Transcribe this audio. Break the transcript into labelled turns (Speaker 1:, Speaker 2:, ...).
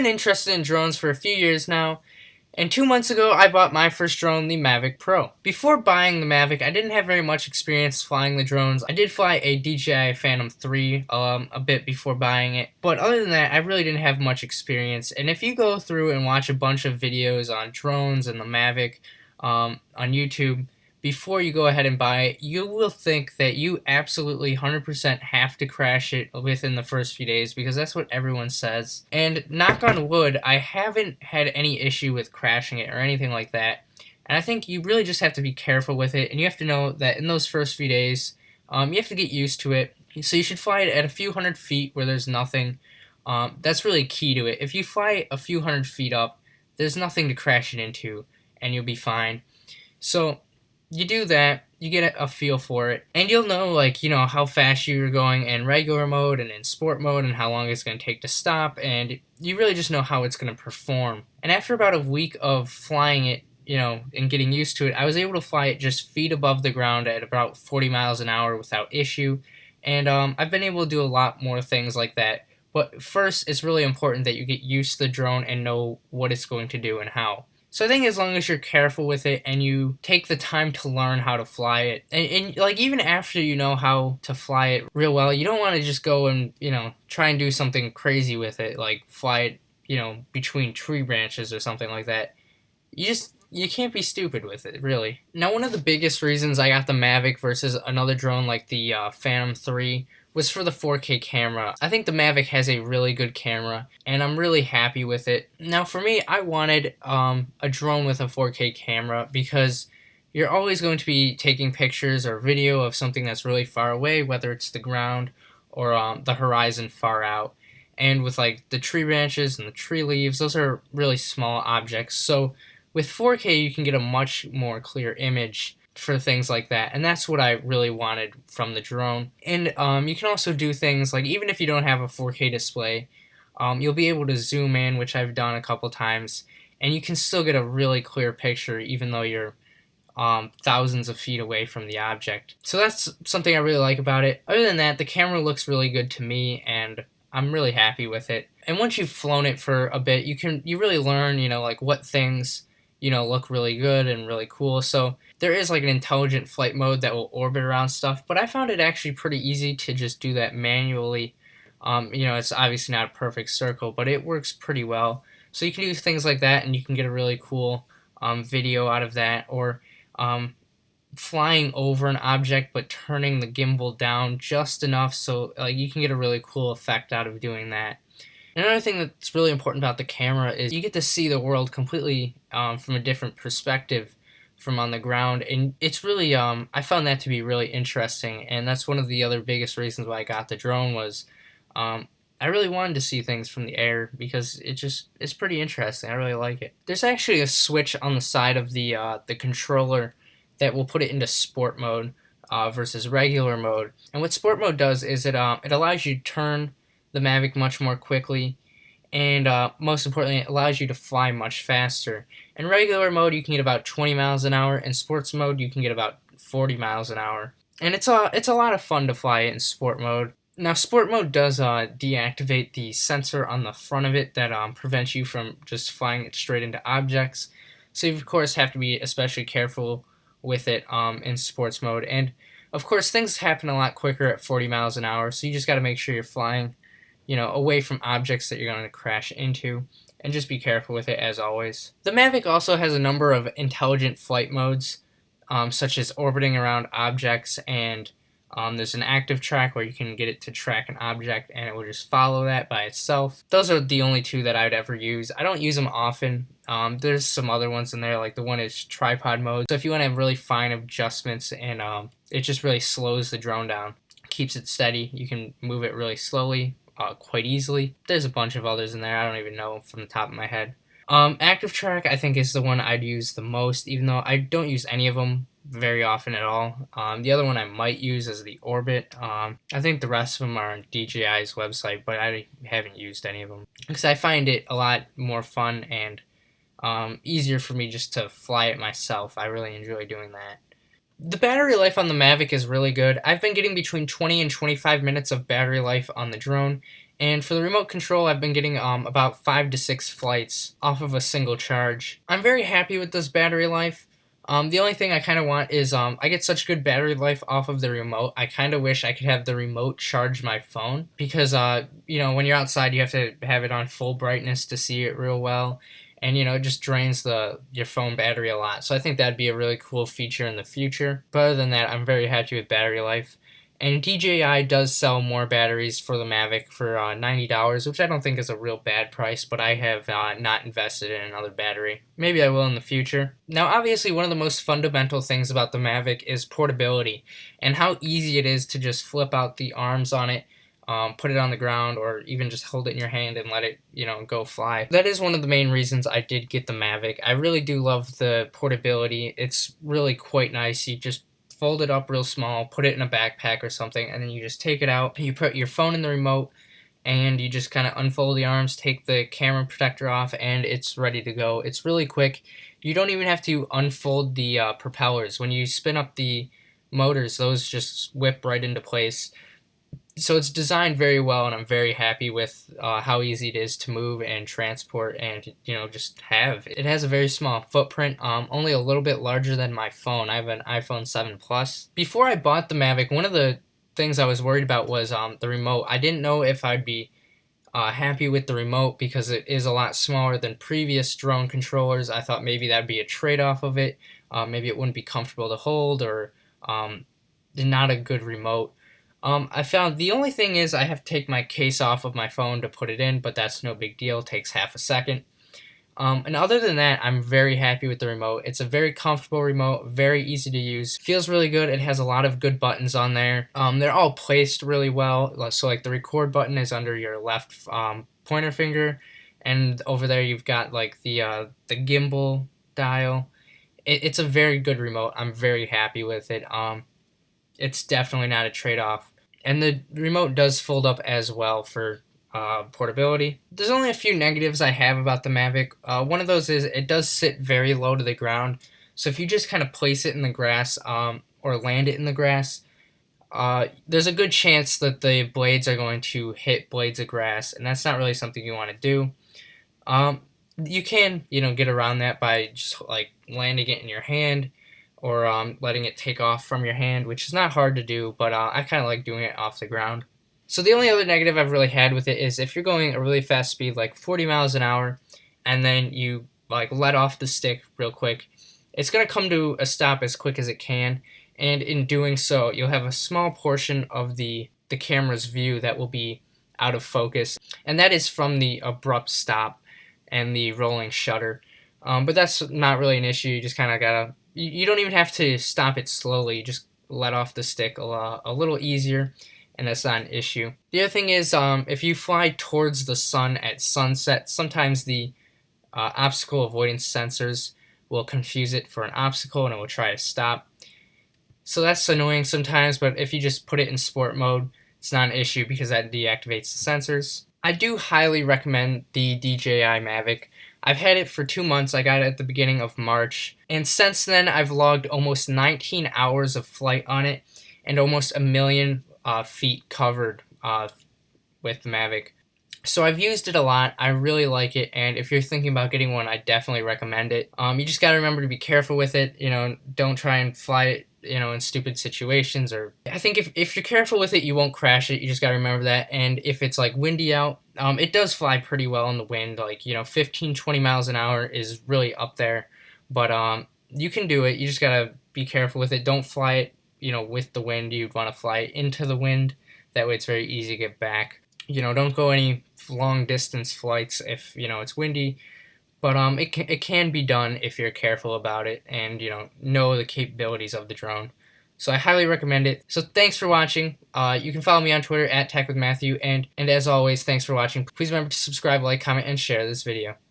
Speaker 1: been interested in drones for a few years now, and 2 months ago I bought my first drone, the Mavic Pro. Before buying the Mavic, I didn't have very much experience flying the drones. I did fly a DJI Phantom 3 a bit before buying it, but other than that, I really didn't have much experience. And if you go through and watch a bunch of videos on drones and the Mavic on YouTube, before you go ahead and buy it, you will think that you absolutely 100% have to crash it within the first few days, because that's what everyone says. And knock on wood, I haven't had any issue with crashing it or anything like that. And I think you really just have to be careful with it, and you have to know that in those first few days, you have to get used to it. So you should fly it at a few hundred feet where there's nothing. That's really key to it. If you fly a few hundred feet up, there's nothing to crash it into, and you'll be fine. So you do that, you get a feel for it, and you'll know, like, how fast you're going in regular mode and in sport mode, and how long it's going to take to stop, and you really just know how it's going to perform. And after about a week of flying it, and getting used to it, I was able to fly it just feet above the ground at about 40 miles an hour without issue, and I've been able to do a lot more things like that. But first, it's really important that you get used to the drone and know what it's going to do and how. So I think as long as you're careful with it and you take the time to learn how to fly it, and like even after you know how to fly it real well, you don't want to just go and, try and do something crazy with it, like fly it, between tree branches or something like that. You can't be stupid with it, really. Now, one of the biggest reasons I got the Mavic versus another drone like the Phantom 3 was for the 4K camera. I think the Mavic has a really good camera, and I'm really happy with it. Now, for me, I wanted a drone with a 4K camera because you're always going to be taking pictures or video of something that's really far away, whether it's the ground or the horizon far out. And with like the tree branches and the tree leaves, those are really small objects. So with 4K, you can get a much more clear image for things like that, and that's what I really wanted from the drone. And you can also do things like, even if you don't have a 4K display, you'll be able to zoom in, which I've done a couple times, and you can still get a really clear picture even though you're thousands of feet away from the object. So that's something I really like about it. Other than that, the camera looks really good to me, and I'm really happy with it. And once you've flown it for a bit, you really learn, like what things look really good and really cool. So there is like an intelligent flight mode that will orbit around stuff, but I found it actually pretty easy to just do that manually. It's obviously not a perfect circle, but it works pretty well. So you can do things like that, and you can get a really cool video out of that, or flying over an object but turning the gimbal down just enough so you can get a really cool effect out of doing that. Another thing that's really important about the camera is you get to see the world completely from a different perspective from on the ground, and it's really I found that to be really interesting, and that's one of the other biggest reasons why I got the drone was I really wanted to see things from the air, because it's pretty interesting. I really like it. There's actually a switch on the side of the controller that will put it into sport mode versus regular mode, and what sport mode does is it allows you to turn the Mavic much more quickly, and most importantly, it allows you to fly much faster. In regular mode, you can get about 20 miles an hour. In sports mode, you can get about 40 miles an hour. And it's a lot of fun to fly it in sport mode. Now, sport mode does deactivate the sensor on the front of it that prevents you from just flying it straight into objects. So you, of course, have to be especially careful with it in sports mode. And, of course, things happen a lot quicker at 40 miles an hour, so you just got to make sure you're flying away from objects that you're going to crash into, and just be careful with it as always. The Mavic also has a number of intelligent flight modes, such as orbiting around objects, and there's an active track where you can get it to track an object and it will just follow that by itself. Those are the only two that I would ever use. I don't use them often. There's some other ones in there, like the one is tripod mode. So if you want to have really fine adjustments, and it just really slows the drone down, keeps it steady, you can move it really slowly, quite easily. There's a bunch of others in there. I don't even know from the top of my head. Active track, I think, is the one I'd use the most, even though I don't use any of them very often at all. The other one I might use is the orbit. I think the rest of them are on DJI's website, but I haven't used any of them because I find it a lot more fun and easier for me just to fly it myself. I really enjoy doing that. The battery life on the Mavic is really good. I've been getting between 20 and 25 minutes of battery life on the drone, And for the remote control, I've been getting about 5 to 6 flights off of a single charge. I'm very happy with this battery life. The only thing I kind of want is I get such good battery life off of the remote. I kind of wish I could have the remote charge my phone because when you're outside, you have to have it on full brightness to see it real well, and it just drains your phone battery a lot. So I think that'd be a really cool feature in the future. But other than that, I'm very happy with battery life. And DJI does sell more batteries for the Mavic for $90, which I don't think is a real bad price, but I have not invested in another battery. Maybe I will in the future. Now, obviously, one of the most fundamental things about the Mavic is portability and how easy it is to just flip out the arms on it, put it on the ground, or even just hold it in your hand and let it, go fly. That is one of the main reasons I did get the Mavic. I really do love the portability. It's really quite nice. You just fold it up real small, put it in a backpack or something, and then you just take it out, you put your phone in the remote, and you just kind of unfold the arms, take the camera protector off, and it's ready to go. It's really quick. You don't even have to unfold the propellers. When you spin up the motors, those just whip right into place. So it's designed very well, and I'm very happy with how easy it is to move and transport and just have. It has a very small footprint, only a little bit larger than my phone. I have an iPhone 7 Plus. Before I bought the Mavic, one of the things I was worried about was the remote. I didn't know if I'd be happy with the remote because it is a lot smaller than previous drone controllers. I thought maybe that'd be a trade-off of it. Maybe it wouldn't be comfortable to hold, or not a good remote. I found the only thing is I have to take my case off of my phone to put it in, but that's no big deal. It takes half a second. And other than that, I'm very happy with the remote. It's a very comfortable remote, very easy to use. Feels really good. It has a lot of good buttons on there. They're all placed really well. So like the record button is under your left pointer finger, and over there you've got like the gimbal dial. It's a very good remote. I'm very happy with it. It's definitely not a trade-off. And the remote does fold up as well for portability. There's only a few negatives I have about the Mavic. One of those is it does sit very low to the ground. So if you just kind of place it in the grass or land it in the grass, there's a good chance that the blades are going to hit blades of grass, and that's not really something you want to do. You can, get around that by just like landing it in your hand, or letting it take off from your hand, which is not hard to do, but I kind of like doing it off the ground. So the only other negative I've really had with it is if you're going a really fast speed, like 40 miles an hour, and then you like let off the stick real quick, it's going to come to a stop as quick as it can, and in doing so, you'll have a small portion of the camera's view that will be out of focus, and that is from the abrupt stop and the rolling shutter. But that's not really an issue. You just kind of gotta. You don't even have to stop it slowly. You just let off the stick a little easier, and that's not an issue. The other thing is, if you fly towards the sun at sunset, sometimes the obstacle avoidance sensors will confuse it for an obstacle, and it will try to stop. So that's annoying sometimes, but if you just put it in sport mode, it's not an issue because that deactivates the sensors. I do highly recommend the DJI Mavic. I've had it for 2 months. I got it at the beginning of March. And since then, I've logged almost 19 hours of flight on it and almost 1 million feet covered with the Mavic. So I've used it a lot. I really like it. And if you're thinking about getting one, I definitely recommend it. You just got to remember to be careful with it. Don't try and fly it, in stupid situations. Or I think if you're careful with it, you won't crash it. You just got to remember that. And if it's like windy out, it does fly pretty well in the wind. Like, 15, 20 miles an hour is really up there. But you can do it. You just got to be careful with it. Don't fly it, with the wind. You'd want to fly it into the wind. That way it's very easy to get back. Don't go any long distance flights if, it's windy. But it can be done if you're careful about it and, know the capabilities of the drone. So I highly recommend it. So thanks for watching. You can follow me on Twitter @TechWithMatthew. And as always, thanks for watching. Please remember to subscribe, like, comment, and share this video.